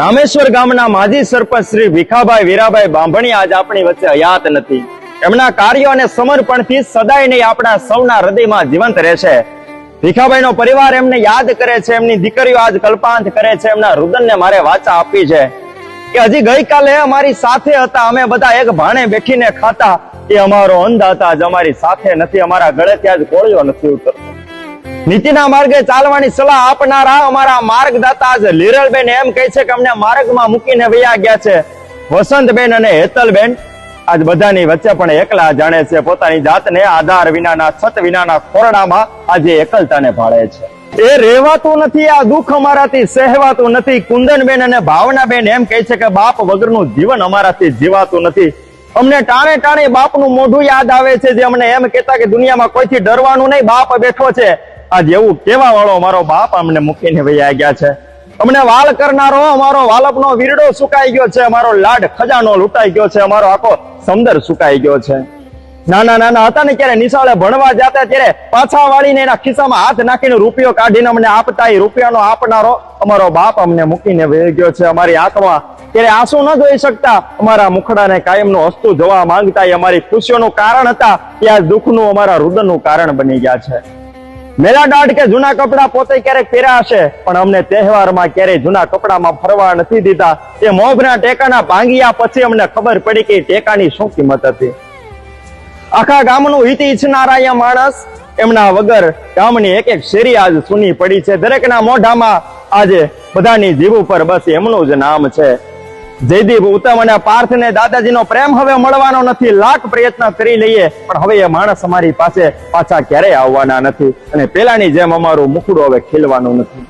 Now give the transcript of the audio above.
રામેશ્વર ગામના માજી સરપંચ શ્રી ભીખાભાઈ વીરાભાઈ બાંભણી આજ આપણી વચ્ચે હયાત નથી. એમના કાર્યો અને સમર્પણથી સદાય નહીં આપણા સૌના હૃદયમાં જીવંત રહેશે. ભીખાભાઈનો પરિવાર એમને યાદ કરે છે. એમની દીકરીઓ આજ કલ્પાંત કરે છે. એમના રુદનને મારે વાચા આપી છે કે હજી ગઈકાલે અમારી સાથે હતા, અમે બધા એક ભાણે બેઠીને ખાતા. એ અમારો અંધાતા જ અમારી સાથે નથી, અમારા ગળેથી આજ કોળિયો નથી ઉતરતો. નીતિના માર્ગે ચાલવાની સલાહ આપનારા અમારા માર્ગદાતા આજ લીરલબેન એમ કહે છે કે અમને માર્ગમાં મૂકીને વયા ગયા છે. વસંતબેન અને હેતલબેન આજ બધાની વચ્ચે પણ એકલા જાણે છે. પોતાની જાતને આધાર વિનાના, છત વિનાના ખોરડામાં આજે એકલતાને ભાળે છે. એ રહેવાતું નથી, આ દુઃખ અમારાથી સહેવાતું નથી. કુંદનબેન અને ભાવનાબેન એમ કહે છે કે બાપ વગરનું જીવન અમારાથી જીવાતું નથી. અમને ટાણે ટાણે બાપનું મોઢું યાદ આવે છે, જે અમને એમ કહેતા કે દુનિયામાં કોઈથી ડરવાનું નહીં, બાપ બેઠો છે. આજ એવું કેવા વાળો મારો બાપ અમને મૂકીને વયા ગયા છે. અમને વાલ કરનારો અમારો વાલપનો વીરડો સુકાઈ ગયો છે. અમારો લાડ ખજાનો લૂંટાઈ ગયો છે. અમારો આખો સમદર સુકાઈ ગયો છે. નાના નાના હતા ને ત્યારે નિશાળે ભણવા જતા ત્યારે પાછા વાળીને એના ખિસ્સામાં હાથ નાખીને રૂપિયો કાઢીને અમને આપતા. એ રૂપિયાનો આપનારો અમારો બાપ અમને મૂકીને વહી ગયો છે. અમારી આંખમાં ત્યારે આંસુ ન જોઈ શકતા, અમારા મુખડાને કાયમનું હસતું જોવા માંગતા. એ અમારી ખુશીઓનું કારણ હતા, એ આ દુઃખનું અમારા રુદનનું કારણ બની ગયા છે. મેલા દાઢ કે જૂના કપડા પોતે ક્યારેક પહેર્યા હશે, પણ અમને તહેવારમાં ક્યારેય જૂના કપડામાં ફરવા નથી દીધા. એ મોભના ટેકાના ભાંગ્યા પછી અમને ખબર પડી કે ટેકાની શું કિંમત હતી. આખા ગામનું હિત ઈચ્છનારા એ માણસ, એમના વગર ગામની એક એક શેરી આજ સૂની પડી છે. દરેકના મોઢામાં આજે બધાની જીભ ઉપર બસ એમનું જ નામ છે. જયદીપ, ઉત્તમ અને પાર્થને દાદાજીનો પ્રેમ હવે મળવાનો નથી. લાખ પ્રયત્ન કરી લઈએ પણ હવે એ માણસ અમારી પાસે પાછા ક્યારેય આવવાના નથી, અને પેલાની જેમ અમારું મુખડું હવે ખીલવાનું નથી.